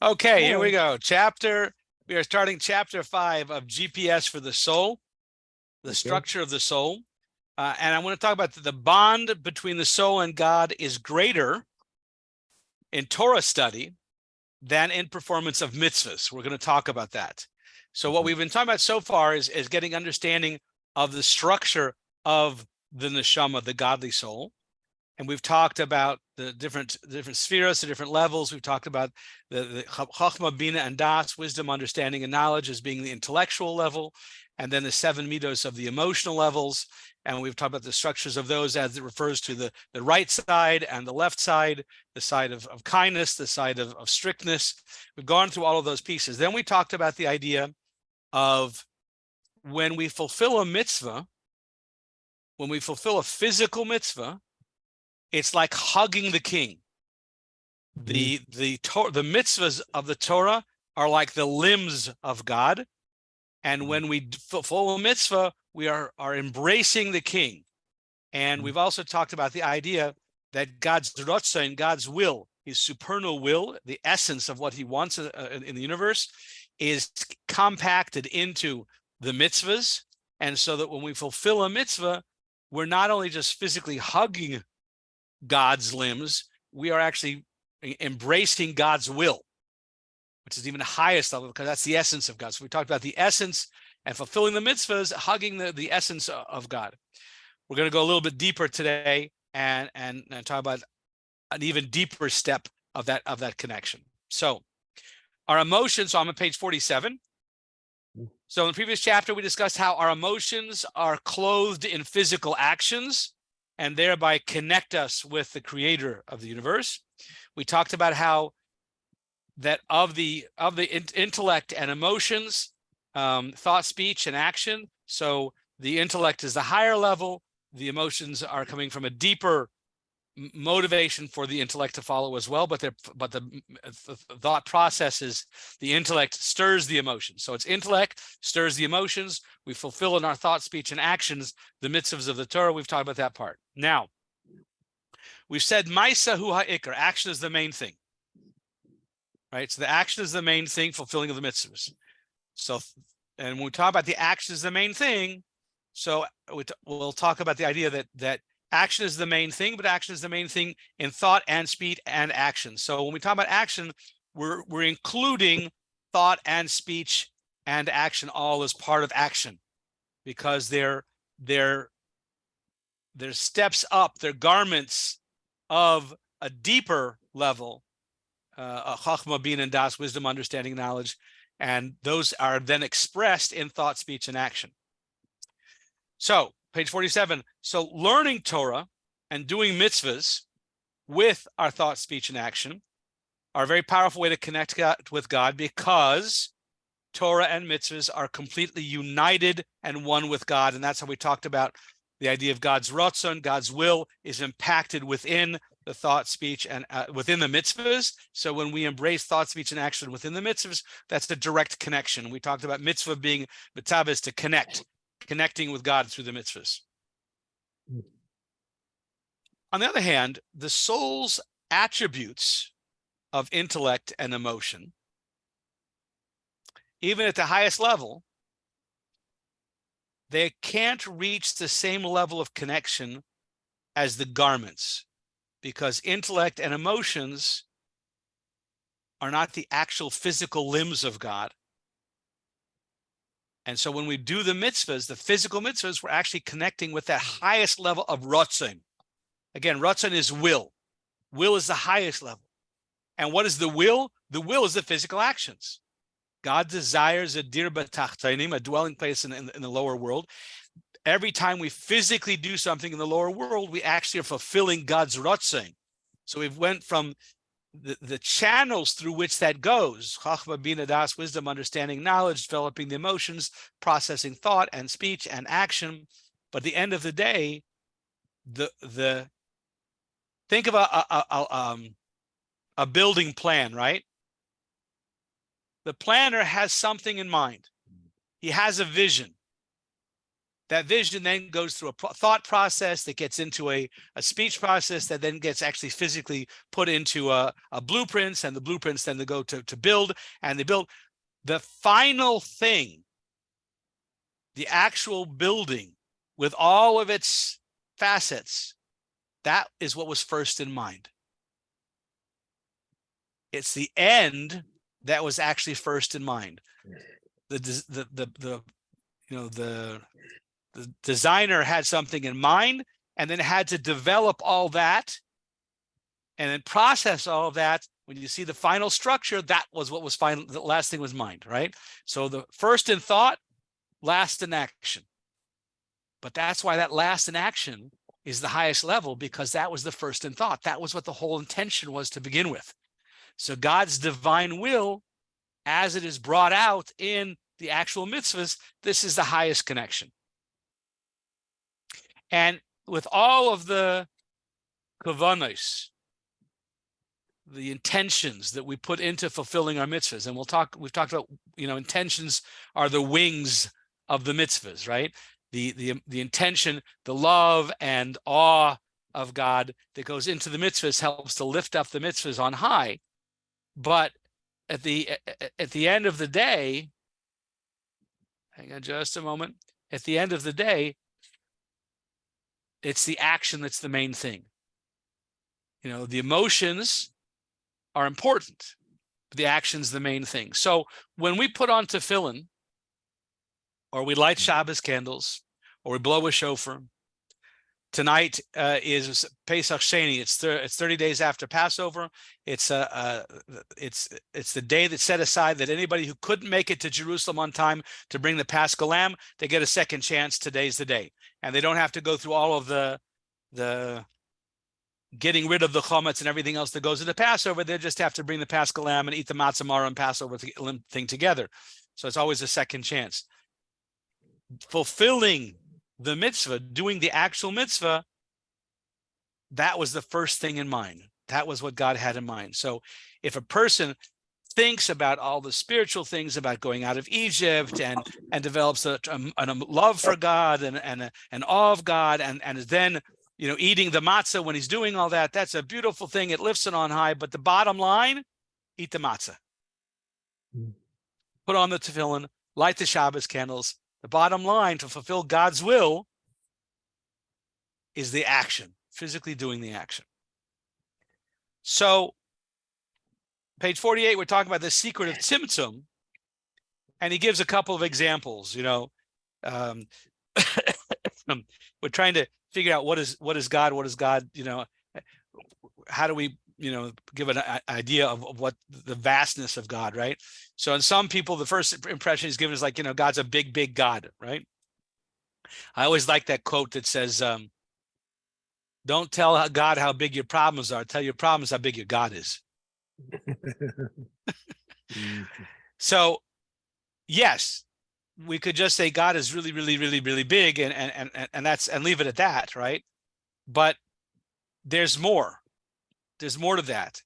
Okay, here we go. We are starting chapter 5 of GPS for the soul, the structure of the soul. And I want to talk about the bond between the soul and God is greater in Torah study than in performance of mitzvahs. We're going to talk about that. So what we've been talking about so far is getting understanding of the structure of the neshama, the godly soul. And we've talked about the different spheres, the different levels. We've talked about the chachma, bina, and das, wisdom, understanding, and knowledge as being the intellectual level, and then the 7 midos of the emotional levels. And we've talked about the structures of those as it refers to the right side and the left side, the side of kindness, the side of strictness. We've gone through all of those pieces. Then we talked about the idea of when we fulfill a mitzvah, when we fulfill a physical mitzvah, it's like hugging the king. The mitzvahs of the Torah are like the limbs of God. And when we fulfill a mitzvah, we are embracing the king. And we've also talked about the idea that God's rotzon, God's will, his supernal will, the essence of what he wants in the universe, is compacted into the mitzvahs. And so that when we fulfill a mitzvah, we're not only just physically hugging God's limbs, we are actually embracing God's will, which is even the highest level, because that's the essence of God. So we talked about the essence and fulfilling the mitzvahs, hugging the essence of God. We're going to go a little bit deeper today and talk about an even deeper step of that connection. So our emotions, so I'm on page 47. So in the previous chapter, we discussed how our emotions are clothed in physical actions and thereby connect us with the creator of the universe. We talked about how that of the intellect and emotions, thought, speech, and action. So the intellect is the higher level. The emotions are coming from a deeper motivation for the intellect to follow as well. But the thought process is the intellect stirs the emotions. So it's intellect stirs the emotions. We fulfill in our thought, speech, and actions the mitzvahs of the Torah. We've talked about that part. Now, we've said Maisa hu ha'ikar. Action is the main thing. Right? So the action is the main thing, fulfilling of the mitzvahs. So, and when we talk about the action is the main thing, so we'll talk about the idea that action is the main thing, but action is the main thing in thought and speech and action. So when we talk about action, we're including thought and speech and action all as part of action, because they're steps up, they're garments of a deeper level, chachma, bin, and das, wisdom, understanding, knowledge, and those are then expressed in thought, speech, and action. So page 47. So learning Torah and doing mitzvahs with our thought, speech, and action are a very powerful way to connect with God, because Torah and mitzvahs are completely united and one with God. And that's how we talked about the idea of God's rotzon, God's will is impacted within the thought, speech, and within the mitzvahs. So when we embrace thought, speech, and action within the mitzvahs, that's the direct connection. We talked about mitzvah being mitzvahs, to connecting with God through the mitzvahs. On the other hand, the soul's attributes of intellect and emotion, even at the highest level, they can't reach the same level of connection as the garments, because intellect and emotions are not the actual physical limbs of God. And so when we do the mitzvahs, the physical mitzvahs, we're actually connecting with that highest level of rotzon. Again, rotzon is will. Will is the highest level. And what is the will? The will is the physical actions. God desires a dir b'tachtainim, a dwelling place in the lower world. Every time we physically do something in the lower world, we actually are fulfilling God's rotzon. So we've went from the channels through which that goes, chachma, bina, das, wisdom, understanding, knowledge, developing the emotions, processing thought and speech and action. But at the end of the day, think of a building plan, right? The planner has something in mind. He has a vision. That vision then goes through a thought process that gets into a speech process that then gets actually physically put into a blueprints, and the blueprints then they go to build, and they build the final thing, the actual building with all of its facets. That is what was first in mind. It's the end that was actually first in mind. The designer had something in mind, and then had to develop all that and then process all of that. When you see the final structure, that was what was final. The last thing was mind, right? So the first in thought, last in action. But that's why that last in action is the highest level, because that was the first in thought. That was what the whole intention was to begin with. So God's divine will, as it is brought out in the actual mitzvahs, this is the highest connection. And with all of the kavanos, the intentions that we put into fulfilling our mitzvahs, and we've talked about, intentions are the wings of the mitzvahs, right? The intention, the love and awe of God that goes into the mitzvahs helps to lift up the mitzvahs on high. But at the end of the day, hang on just a moment. At the end of the day, it's the action that's the main thing. The emotions are important, but the action's the main thing. So when we put on tefillin, or we light Shabbos candles, or we blow a shofar, tonight is Pesach Sheni. It's 30 days after Passover. It's the day that's set aside that anybody who couldn't make it to Jerusalem on time to bring the Paschal Lamb, they get a second chance. Today's the day, and they don't have to go through all of the getting rid of the chometz and everything else that goes into Passover. They just have to bring the Paschal Lamb and eat the matzah maror and Passover thing together. So it's always a second chance. Fulfilling the mitzvah, doing the actual mitzvah, that was the first thing in mind. That was what God had in mind. So if a person thinks about all the spiritual things about going out of Egypt and develops a love for God and an awe of God, and is then eating the matzah when he's doing all that, that's a beautiful thing. It lifts it on high. But the bottom line, eat the matzah. Put on the tefillin, light the Shabbos candles. The bottom line, to fulfill God's will, is the action, physically doing the action. So, page 48, we're talking about the secret of Tzimtzum, and he gives a couple of examples. We're trying to figure out what is God, how do we give an idea of what the vastness of God, right? So in some people, the first impression he's given is like, God's a big, big God, right? I always like that quote that says, don't tell God how big your problems are. Tell your problems how big your God is. So, yes, we could just say God is really, really, really, really big, and leave it at that, right? But there's more. There's more to that.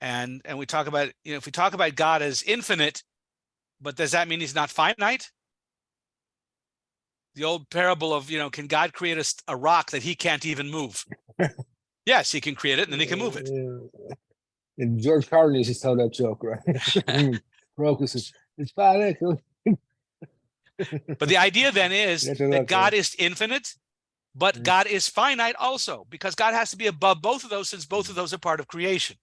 And we talk about, if we talk about God as infinite, but does that mean he's not finite? The old parable of, can God create a rock that he can't even move? Yes, he can create it, and then he can move it. And George Carlin used to tell that joke, right? Crocus, it's finite. But the idea then is that God is infinite, but God is finite also, because God has to be above both of those, since both of those are part of creation.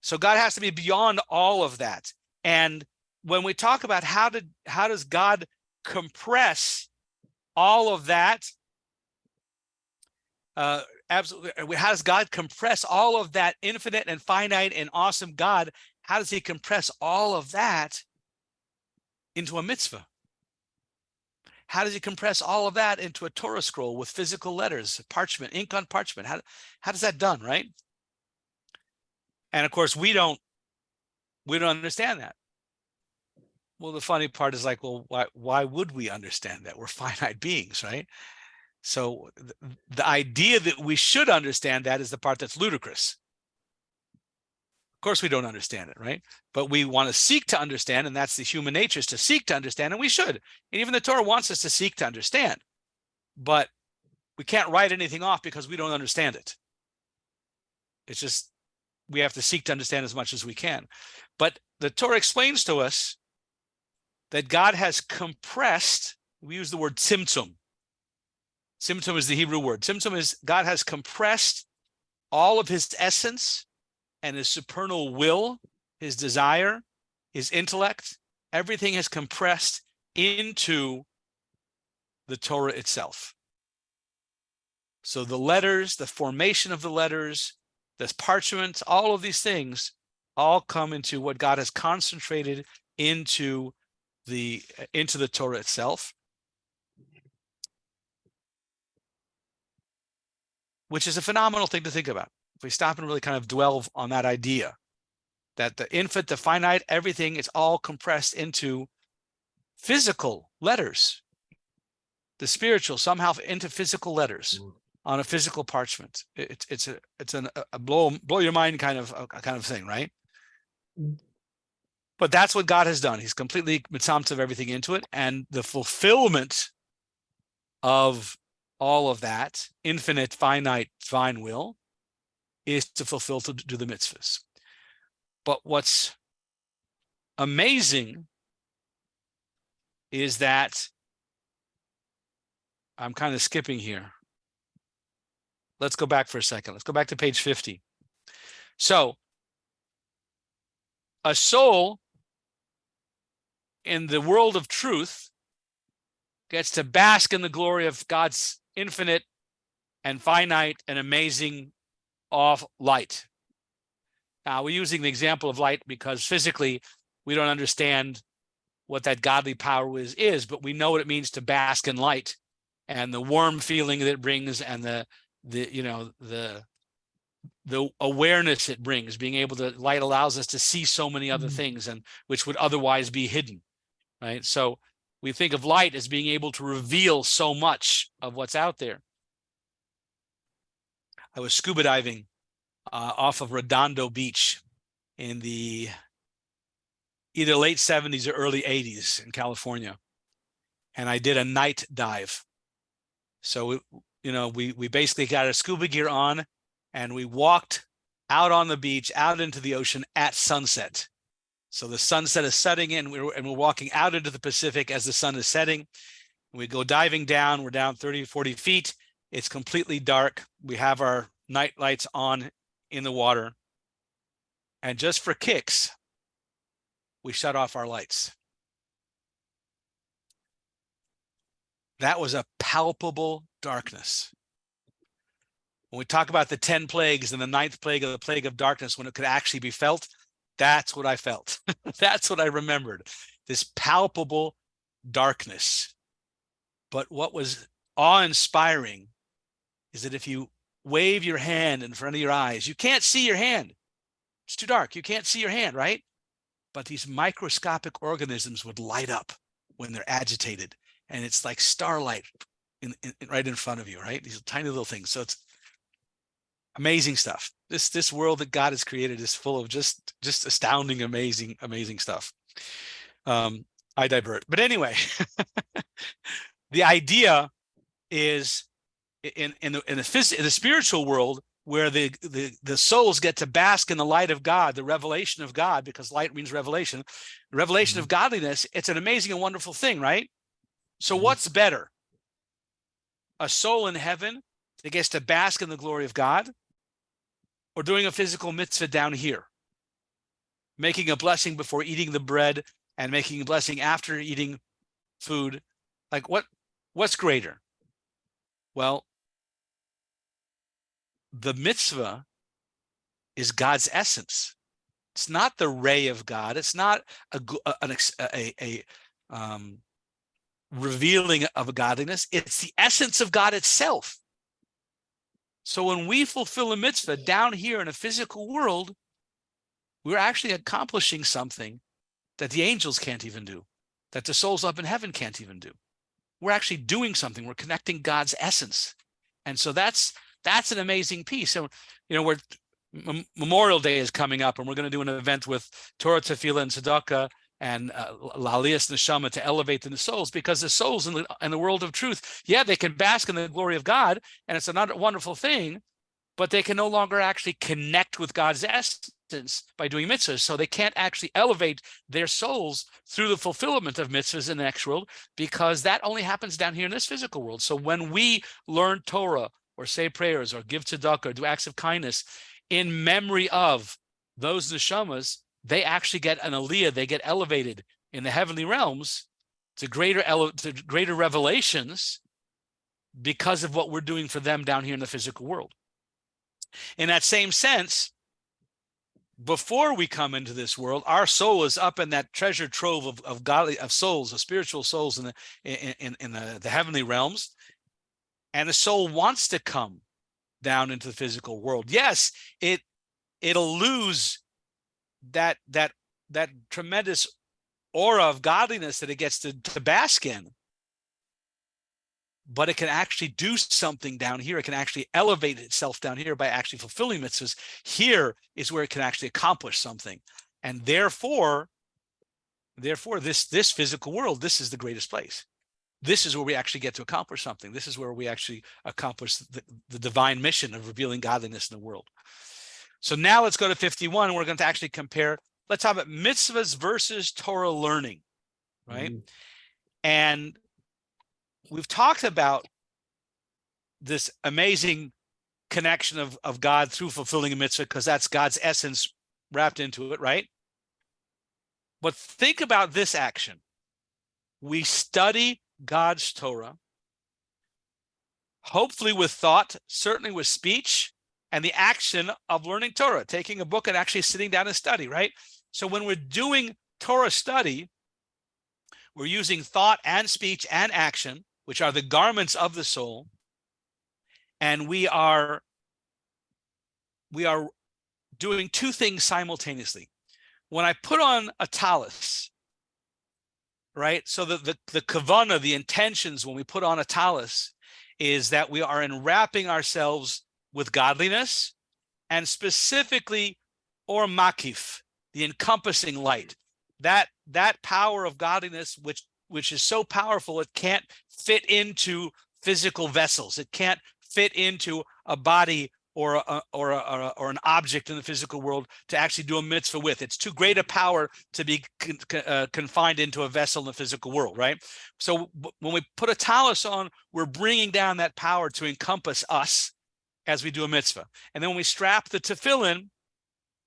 So God has to be beyond all of that. And when we talk about how does God compress all of that, absolutely, how does God compress all of that infinite and finite and awesome God? How does he compress all of that into a mitzvah? How does he compress all of that into a Torah scroll with physical letters, parchment, ink on parchment? How does that done, right? And of course, we don't understand that. Well, the funny part is like, well, why would we understand that? We're finite beings, right? So the idea that we should understand that is the part that's ludicrous. Of course, we don't understand it, right? But we want to seek to understand, and that's the human nature, is to seek to understand, and we should. And even the Torah wants us to seek to understand. But we can't write anything off because we don't understand it. It's just we have to seek to understand as much as we can. But the Torah explains to us that God has compressed, we use the word tzimtzum. Tzimtzum is the Hebrew word. Tzimtzum is God has compressed all of his essence and his supernal will, his desire, his intellect. Everything has compressed into the Torah itself. So the letters, the formation of the letters, the parchments, all of these things all come into what God has concentrated into the Torah itself, which is a phenomenal thing to think about. If we stop and really kind of dwell on that idea, that the infinite, the finite, everything is all compressed into physical letters, the spiritual somehow into physical letters on a physical parchment. It's a blow your mind kind of thing, right? But that's what God has done. He's completely mitzvot everything into it, and the fulfillment of all of that infinite, finite, divine will is to fulfill, to do the mitzvahs. But what's amazing is that I'm kind of skipping here. Let's go back for a second. Let's go back to page 50. So a soul in the world of truth gets to bask in the glory of God's infinite and finite and amazing of light. Now, we're using the example of light because physically we don't understand what that godly power is, but we know what it means to bask in light and the warm feeling that it brings, and the awareness it brings. Being able to, light allows us to see so many other things, and which would otherwise be hidden, right? So we think of light as being able to reveal so much of what's out there. I was scuba diving off of Redondo Beach in the either late 70s or early 80s in California. And I did a night dive. So, we basically got our scuba gear on and we walked out on the beach, out into the ocean at sunset. So the sunset is setting in, and we're walking out into the Pacific as the sun is setting. We go diving down. We're down 30, 40 feet. It's completely dark. We have our night lights on in the water. And just for kicks, we shut off our lights. That was a palpable darkness. When we talk about the 10 plagues and the 9th plague of the plague of darkness, when it could actually be felt, that's what I felt. That's what I remembered. This palpable darkness. But what was awe-inspiring is that if you wave your hand in front of your eyes, you can't see your hand. It's too dark. You can't see your hand, right? But these microscopic organisms would light up when they're agitated. And it's like starlight right in front of you, right? These tiny little things. So it's amazing stuff. This world that God has created is full of just astounding, amazing stuff. I divert. But anyway, the idea is in the spiritual world, where the souls get to bask in the light of God, the revelation of God, because light means revelation, the revelation of godliness. It's an amazing and wonderful thing, right? So what's better? A soul in heaven that gets to bask in the glory of God, or doing a physical mitzvah down here? Making a blessing before eating the bread and making a blessing after eating food. Like what's greater? Well, the mitzvah is God's essence. It's not the ray of God. It's not a revealing of a godliness. It's the essence of God itself. So when we fulfill a mitzvah down here in a physical world, we're actually accomplishing something that the angels can't even do, that the souls up in heaven can't even do. We're actually doing something. We're connecting God's essence. And so that's an amazing piece. So, Memorial Day is coming up, and we're going to do an event with Torah, Tefillah, and Tzedakah, and La'aliyas Neshama to elevate the souls, because the souls in the world of truth, yeah, they can bask in the glory of God, and it's a wonderful thing, but they can no longer actually connect with God's essence by doing mitzvahs. So they can't actually elevate their souls through the fulfillment of mitzvahs in the next world, because that only happens down here in this physical world. So when we learn Torah or say prayers or give tzedakah or do acts of kindness in memory of those neshamas, they actually get an aliyah, they get elevated in the heavenly realms to greater revelations because of what we're doing for them down here in the physical world. In that same sense, before we come into this world, our soul is up in that treasure trove of godly souls, of spiritual souls in the heavenly realms, and the soul wants to come down into the physical world. Yes, it'll lose that tremendous aura of godliness that it gets to bask in, but it can actually do something down here. It can actually elevate itself down here by actually fulfilling mitzvahs. Here is where it can actually accomplish something. And therefore this physical world, this is the greatest place. This is where we actually get to accomplish something. This is where we actually accomplish the divine mission of revealing godliness in the world. So now let's go to 51. And we're going to actually compare. Let's talk about mitzvahs versus Torah learning, right? Mhm. And we've talked about this amazing connection of God through fulfilling a mitzvah, because that's God's essence wrapped into it, right? But think about this action. We study God's Torah, hopefully with thought, certainly with speech, and the action of learning Torah, taking a book and actually sitting down and study, right? So when we're doing Torah study, we're using thought and speech and action, which are the garments of the soul, and we are doing two things simultaneously. When I put on a tallis, right? So the kavanah, the intentions when we put on a tallis, is that we are enwrapping ourselves with godliness, and specifically or makif, the encompassing light. That power of godliness, which is so powerful, it can't fit into physical vessels. It can't fit into a body or an object in the physical world to actually do a mitzvah with. It's too great a power to be confined into a vessel in the physical world, right? So when we put a tallis on, we're bringing down that power to encompass us as we do a mitzvah. And then when we strap the tefillin,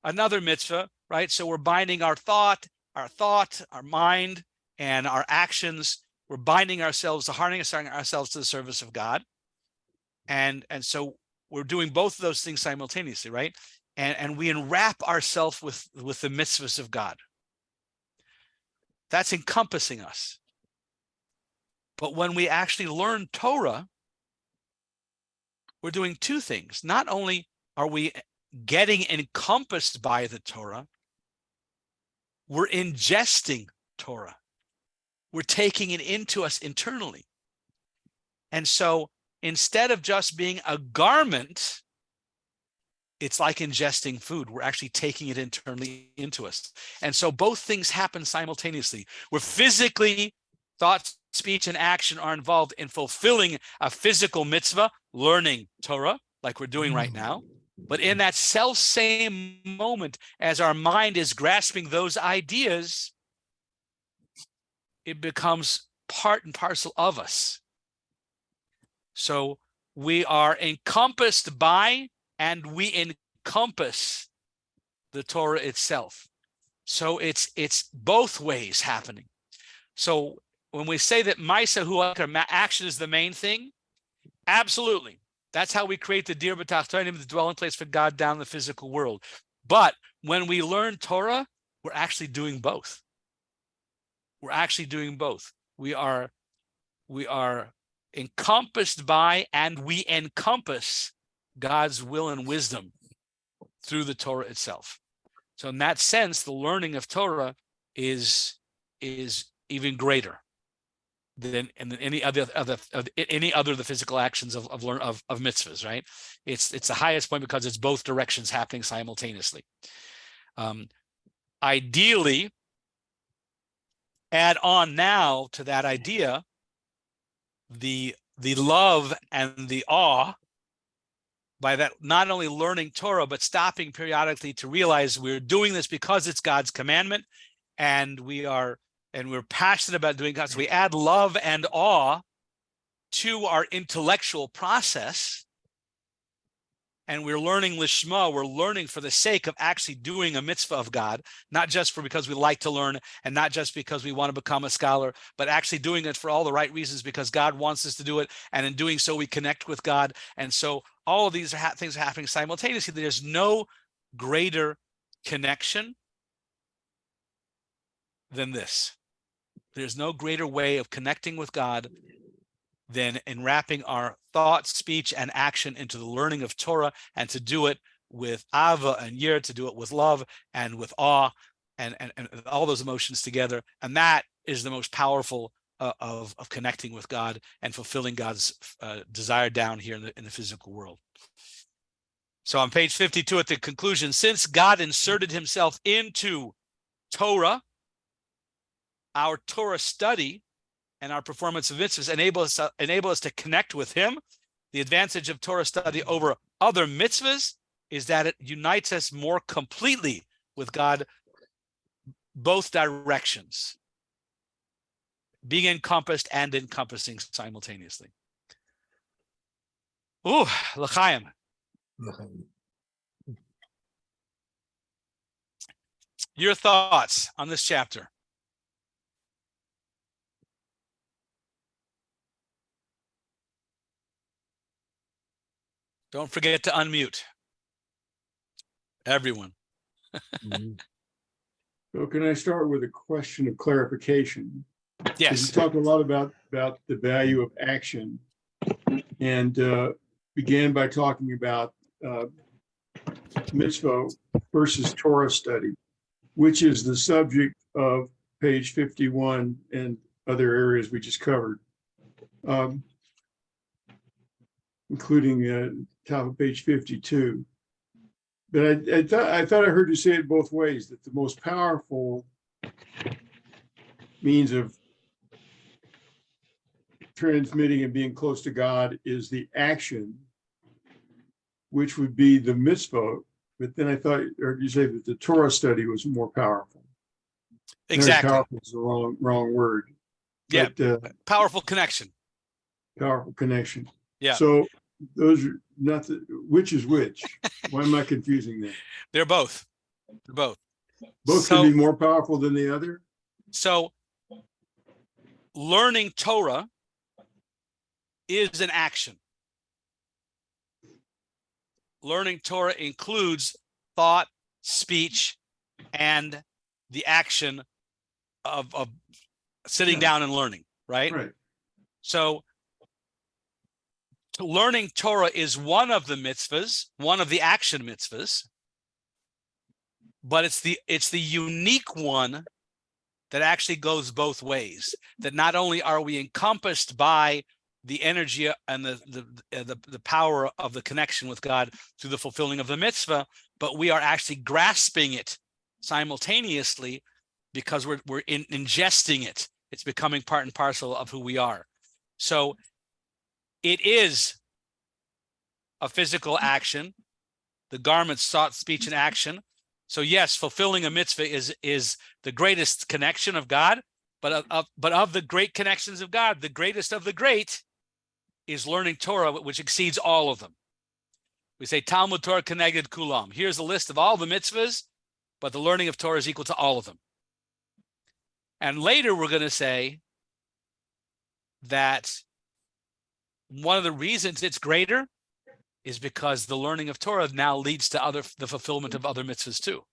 another mitzvah, right? So we're binding our thought, our mind, and our actions. We're binding ourselves, harnessing ourselves to the service of God. And so we're doing both of those things simultaneously, right? And we enwrap ourselves with the mitzvahs of God. That's encompassing us. But when we actually learn Torah, we're doing two things. Not only are we getting encompassed by the Torah, we're ingesting Torah. We're taking it into us internally. And so instead of just being a garment, it's like ingesting food. We're actually taking it internally into us. And so both things happen simultaneously. We're physically, thought, speech, and action are involved in fulfilling a physical mitzvah, learning Torah, like we're doing right now. But in that self-same moment, as our mind is grasping those ideas, it becomes part and parcel of us. So we are encompassed by and we encompass the Torah itself. So it's both ways happening. So when we say that Maisa Huakar, action is the main thing, absolutely. That's how we create the Dir B'Tachtonim, the dwelling place for God down in the physical world. But when we learn Torah, we're actually doing both. We're actually doing both. We are encompassed by and we encompass God's will and wisdom through the Torah itself. So in that sense, the learning of Torah is even greater than any other of the physical actions of mitzvahs, right? It's the highest point because it's both directions happening simultaneously. Ideally, add on now to that idea the love and the awe, by that not only learning Torah but stopping periodically to realize we're doing this because it's God's commandment, and we're passionate about doing God. So we add love and awe to our intellectual process, and we're learning lishma. We're learning for the sake of actually doing a mitzvah of God, not just because we like to learn, and not just because we want to become a scholar, but actually doing it for all the right reasons because God wants us to do it, and in doing so we connect with God. And so all of these things are happening simultaneously. There's no greater connection than this. There's no greater way of connecting with God than in wrapping our thought, speech, and action into the learning of Torah, and to do it with ava and yir, to do it with love and with awe, and all those emotions together. And that is the most powerful of connecting with God and fulfilling God's desire down here in the physical world. So on page 52 at the conclusion, since God inserted himself into Torah, our Torah study and our performance of mitzvahs enable us to connect with him. The advantage of Torah study over other mitzvahs is that it unites us more completely with God, both directions, being encompassed and encompassing simultaneously. Ooh, l'chaim. Your thoughts on this chapter? Don't forget to unmute. Everyone. So can I start with a question of clarification? Yes. You talked a lot about the value of action, and began by talking about mitzvot versus Torah study, which is the subject of page 51 and other areas we just covered, including top of page 52. But I thought I heard you say it both ways, that the most powerful means of transmitting and being close to God is the action, which would be the mitzvot. But then I thought, or you say that the Torah study was more powerful. Exactly. Powerful is the wrong word. Yeah. But, powerful connection. Powerful connection. Yeah. So those are not which is which. Why am I confusing that? They're both. They're both. Both can be more powerful than the other. So learning Torah is an action. Learning Torah includes thought, speech, and the action of sitting down and learning, right? Right. So learning Torah is one of the mitzvahs, one of the action mitzvahs, but it's the unique one that actually goes both ways. That not only are we encompassed by the energy and the power of the connection with God through the fulfilling of the mitzvah, but we are actually grasping it simultaneously because we're ingesting it. It's becoming part and parcel of who we are. So it is a physical action. The garments, thought, speech, and action. So yes, fulfilling a mitzvah is the greatest connection of God, but of the great connections of God, the greatest of the great is learning Torah, which exceeds all of them. We say Talmud Torah Keneged Kulam. Here's a list of all the mitzvahs, but the learning of Torah is equal to all of them. And later we're going to say that one of the reasons it's greater is because the learning of Torah now leads to the fulfillment of other mitzvahs too.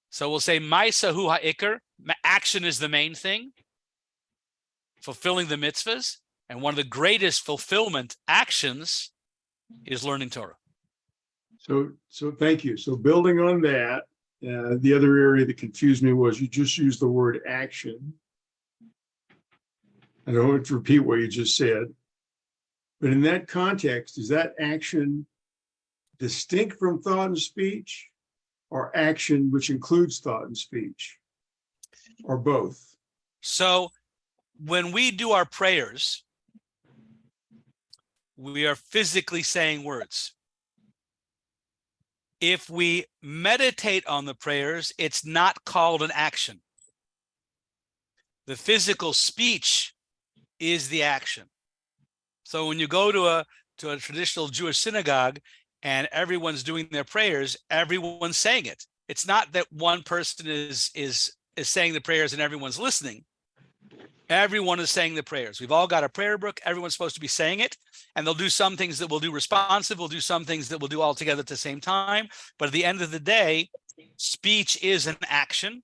So we'll say Maisa hu ha'ikar, action is the main thing, fulfilling the mitzvahs, and one of the greatest fulfillment actions is learning Torah. So thank you. So building on that, the other area that confused me was you just used the word action. I don't want to repeat what you just said, but in that context, is that action distinct from thought and speech, or action which includes thought and speech, or both? So when we do our prayers, we are physically saying words. If we meditate on the prayers, it's not called an action. The physical speech is the action. So when you go to a traditional Jewish synagogue and everyone's doing their prayers, everyone's saying it. It's not that one person is saying the prayers and everyone's listening. Everyone is saying the prayers. We've all got a prayer book. Everyone's supposed to be saying it. And they'll do some things that we'll do responsive. We'll do some things that we'll do all together at the same time. But at the end of the day, speech is an action.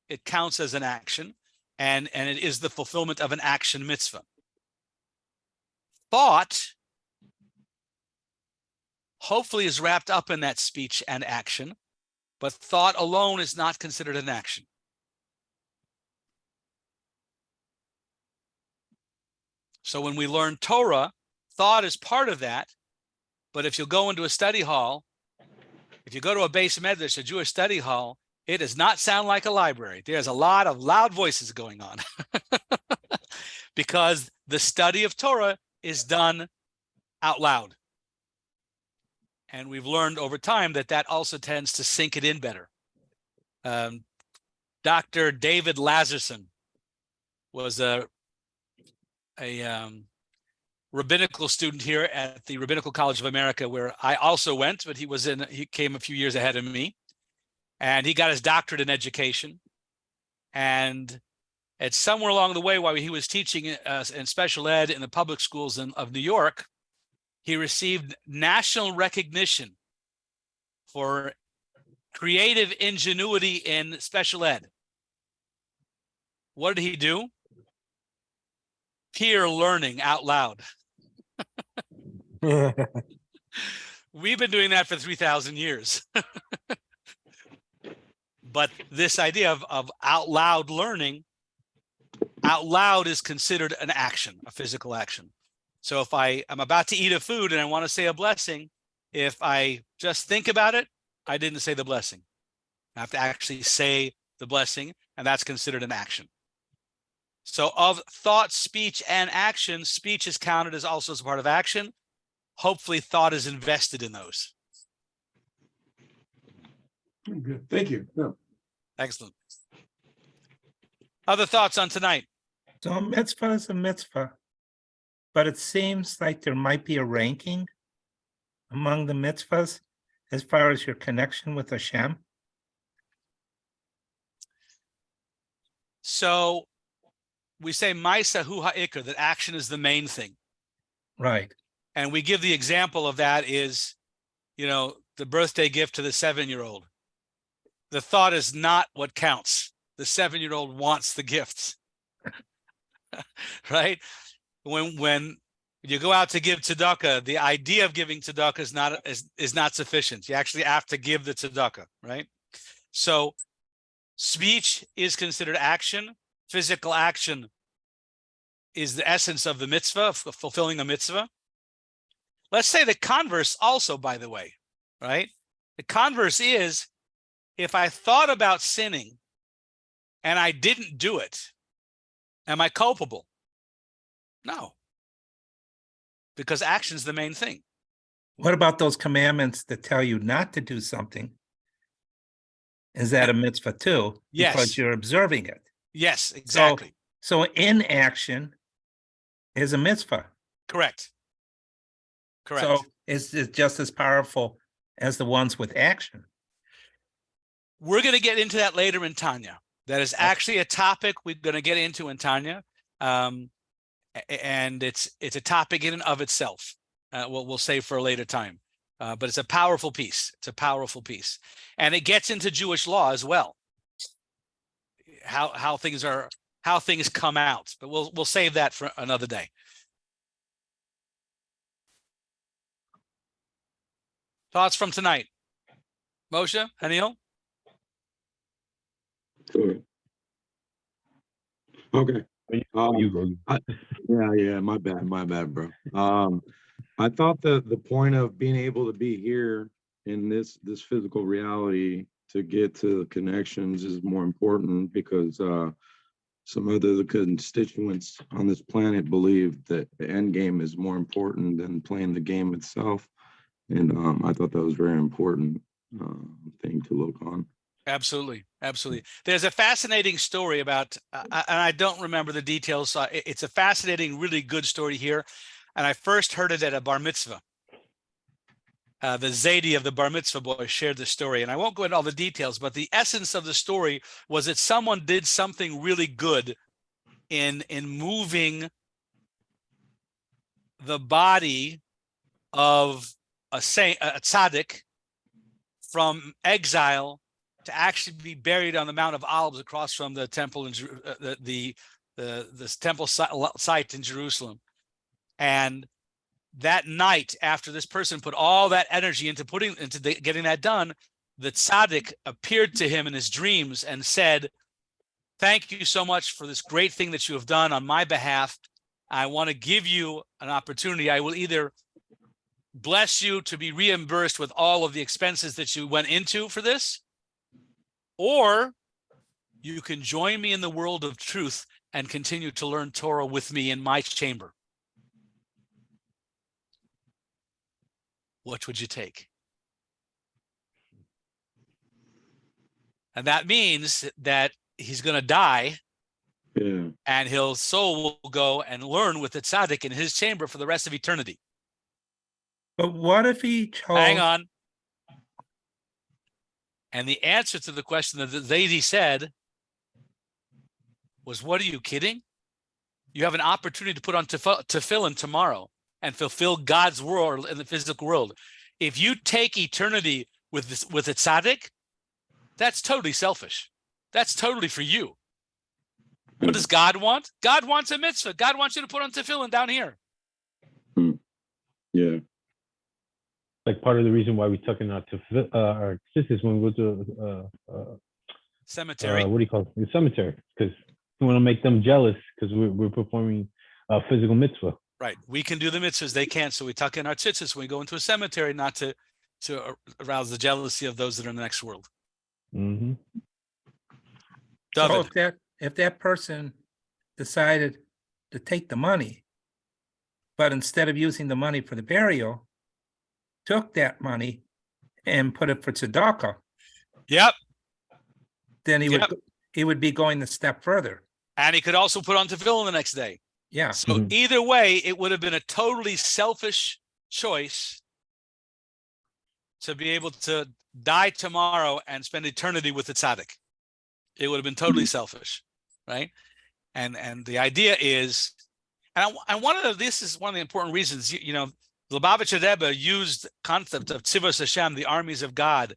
It counts as an action. And it is the fulfillment of an action mitzvah. Thought, hopefully, is wrapped up in that speech and action. But thought alone is not considered an action. So when we learn Torah, thought is part of that. But if you go into a study hall, if you go to a Beis Medrash, a Jewish study hall, it does not sound like a library. There's a lot of loud voices going on because the study of Torah is done out loud. And we've learned over time that that also tends to sink it in better. Dr. David Lazarson was a rabbinical student here at the Rabbinical College of America, where I also went, but he came a few years ahead of me, and he got his doctorate in education. And it's somewhere along the way while he was teaching in special ed in the public schools of New York, he received national recognition for creative ingenuity in special ed. What did he do? Peer learning out loud. We've been doing that for 3,000 years. But this idea of out loud learning, out loud is considered an action, a physical action. So if I'm about to eat a food and I want to say a blessing, if I just think about it, I didn't say the blessing. I have to actually say the blessing, and that's considered an action. So of thought, speech, and action, speech is counted as also as a part of action. Hopefully thought is invested in those. Good. Thank you. Yeah. Excellent. Other thoughts on tonight? So a mitzvah is a mitzvah, but it seems like there might be a ranking among the mitzvahs as far as your connection with Hashem. So we say Maisa hu ha'ikar, that action is the main thing. Right. And we give the example of that is, the birthday gift to the 7-year-old. The thought is not what counts. The 7-year-old wants the gifts, right? When you go out to give tzedakah, the idea of giving tzedakah is not sufficient. You actually have to give the tzedakah, right? So speech is considered action. Physical action is the essence of the mitzvah, of fulfilling a mitzvah. Let's say the converse also, by the way, right? The converse is, if I thought about sinning and I didn't do it, am I culpable? No, because action's the main thing. What about those commandments that tell you not to do something? Is that a mitzvah too? Yes. Because you're observing it. Yes, exactly. So inaction is a mitzvah. Correct. So it's just as powerful as the ones with action. We're going to get into that later in Tanya. That is actually a topic we're going to get into in Tanya. And it's a topic in and of itself. We'll save for a later time. But it's a powerful piece. It's a powerful piece. And it gets into Jewish law as well. How things come out. But we'll save that for another day. Thoughts from tonight? Moshe, Haniel? Sure. Okay. You go. Yeah, my bad, bro. I thought that the point of being able to be here in this physical reality to get to the connections is more important because some of the constituents on this planet believe that the end game is more important than playing the game itself, and I thought that was very important thing to look on. Absolutely. Absolutely. There's a fascinating story about, and I don't remember the details. It's a fascinating, really good story here. And I first heard it at a bar mitzvah. The Zaidi of the bar mitzvah boy shared the story, and I won't go into all the details, but the essence of the story was that someone did something really good in moving the body of a saint, a tzaddik, from exile to actually be buried on the Mount of Olives across from the temple in the temple site in Jerusalem. And that night, after this person put all that energy into getting that done, the tzaddik appeared to him in his dreams and said, "Thank you so much for this great thing that you have done on my behalf. I want to give you an opportunity. I will either bless you to be reimbursed with all of the expenses that you went into for this, or you can join me in the world of truth and continue to learn Torah with me in my chamber. Which would you take?" And that means that he's going to die, Yeah. and his soul will go and learn with the tzaddik in his chamber for the rest of eternity. But what if he chose? Hang on. And the answer to the question that the Zaidi said was, "What, are you kidding? You have an opportunity to put on tefillin tomorrow and fulfill God's world in the physical world. If you take eternity with a tzaddik, that's totally selfish. That's totally for you. What does God want? God wants a mitzvah. God wants you to put on tefillin down here." Yeah. Like part of the reason why we took in our sisters when we go to Cemetery. what do you call it? The cemetery, because we want to make them jealous because we're performing a physical mitzvah. Right. We can do the mitzvahs. They can't. So we tuck in our tzitzis when we go into a cemetery, not to arouse the jealousy of those that are in the next world. Mm-hmm. David. So if that person decided to take the money, but instead of using the money for the burial, took that money and put it for tzedakah, Yep. then he would be going a step further. And he could also put on tefillin the next day. Yeah. So either way, it would have been a totally selfish choice to be able to die tomorrow and spend eternity with the tzaddik. It would have been totally selfish, right? And the idea is, and this is one of the important reasons, you know, the Lubavitcher Rebbe used the concept of Tzivos Hashem, the armies of God,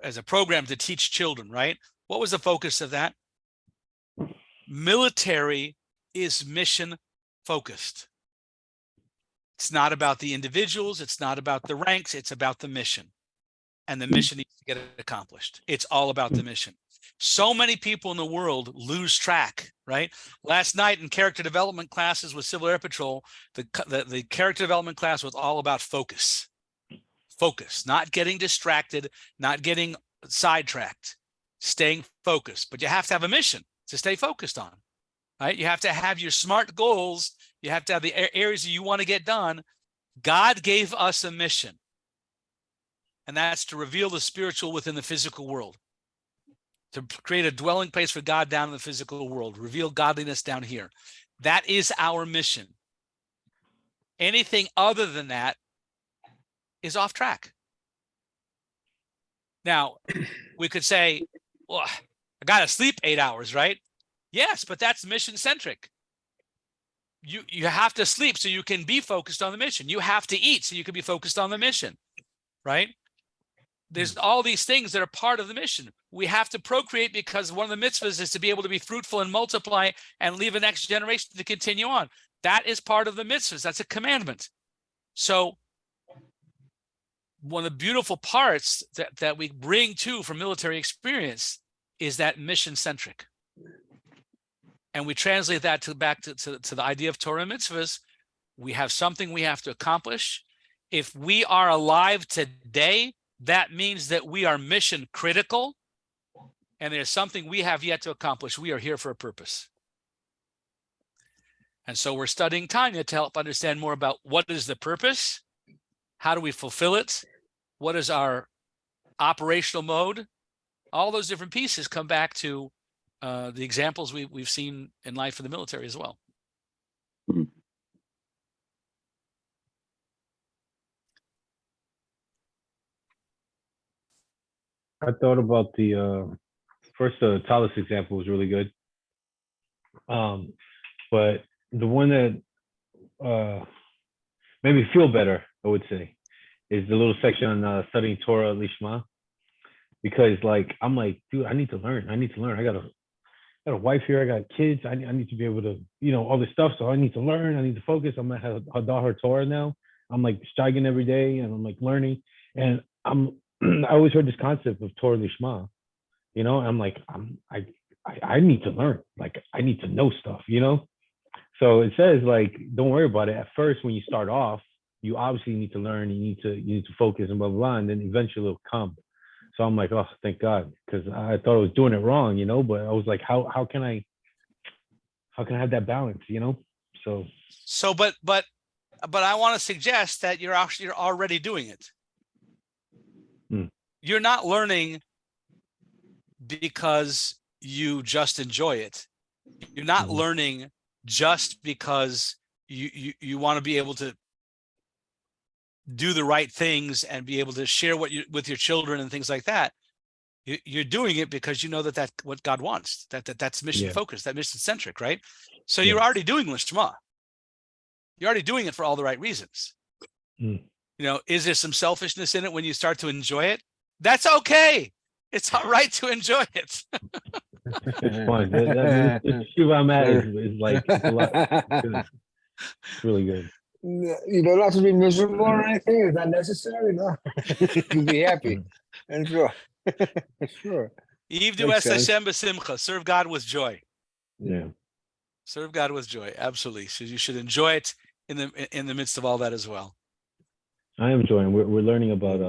as a program to teach children, right? What was the focus of that? Military is mission focused. It's not about the individuals. It's not about the ranks. It's about the mission. And the mission needs to get accomplished. It's all about the mission. So many people in the world lose track, right? Last night in character development classes with Civil Air Patrol, the character development class was all about focus. Focus, not getting distracted, not getting sidetracked, staying focused. But you have to have a mission to stay focused on, right? You have to have your SMART goals. You have to have the areas that you want to get done. God gave us a mission, and that's to reveal the spiritual within the physical world, to create a dwelling place for God down in the physical world, reveal godliness down here. That is our mission. Anything other than that is off track. Now, we could say, well, I got to sleep 8 hours, right? Yes, but that's mission centric. You have to sleep so you can be focused on the mission. You have to eat so you can be focused on the mission, right? There's all these things that are part of the mission. We have to procreate because one of the mitzvahs is to be able to be fruitful and multiply and leave a next generation to continue on. That is part of the mitzvahs. That's a commandment. So one of the beautiful parts that we bring from military experience is that mission centric. and we translate that back to the idea of Torah mitzvahs, we have something we have to accomplish. If we are alive today, that means that we are mission critical, and there's something we have yet to accomplish. We are here for a purpose. And so we're studying Tanya to help understand more about what is the purpose, how do we fulfill it, what is our operational mode. All those different pieces come back to the examples we've seen in life in the military as well. I thought about the first Talis example was really good. But the one that made me feel better, I would say, is the little section on studying Torah Lishma. Because like I'm like, dude, I need to learn. I got a wife here. I got kids. I need to be able to, all this stuff. So I need to learn. I need to focus. I'm gonna have Hadar Torah now. I'm like steiging every day, and I'm like learning. And I always heard this concept of Torah Lishma, I'm like, I need to learn. Like I need to know stuff, So it says like, don't worry about it. At first, when you start off, you obviously need to learn. You need to focus and blah blah blah, and then eventually it'll come. So I'm like, oh, thank God, because I thought I was doing it wrong, but I was like, how can I have that balance, So but I want to suggest that you're already doing it. You're not learning because you just enjoy it. You're not learning just because you want to be able to do the right things and be able to share with your children and things like that. You're doing it because you know that's what God wants. That's mission focused, that mission centric, right? So you're already doing Lishma. You're already doing it for all the right reasons. Is there some selfishness in it when you start to enjoy it? That's okay. It's all right to enjoy it. It's fun. The Shiva I'm at is like, it's a lot. It's really good. Not to be miserable or anything. Is that necessary? No. To be happy. And sure. Sure. Yivdu es Hashem b'simcha. Serve God with joy. Yeah. Serve God with joy. Absolutely. So you should enjoy it in the midst of all that as well. I am enjoying. We're learning about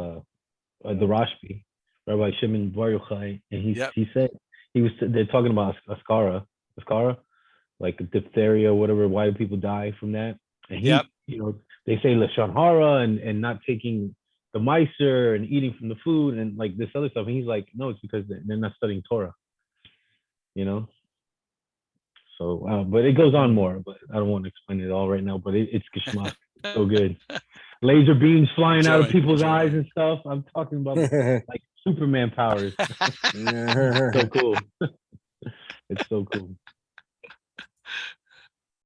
the Rashbi, Rabbi Shimon Bar Yochai, and he said they're talking about askara, like diphtheria, whatever. Why do people die from that? And they say lashon hara and not taking the meiser and eating from the food and like this other stuff. And he's like, no, it's because they're not studying Torah. So, but it goes on more. But I don't want to explain it all right now. But it's geschmack, so good. Laser beams flying out of people's eyes and stuff. I'm talking about like Superman powers. So cool. It's so cool.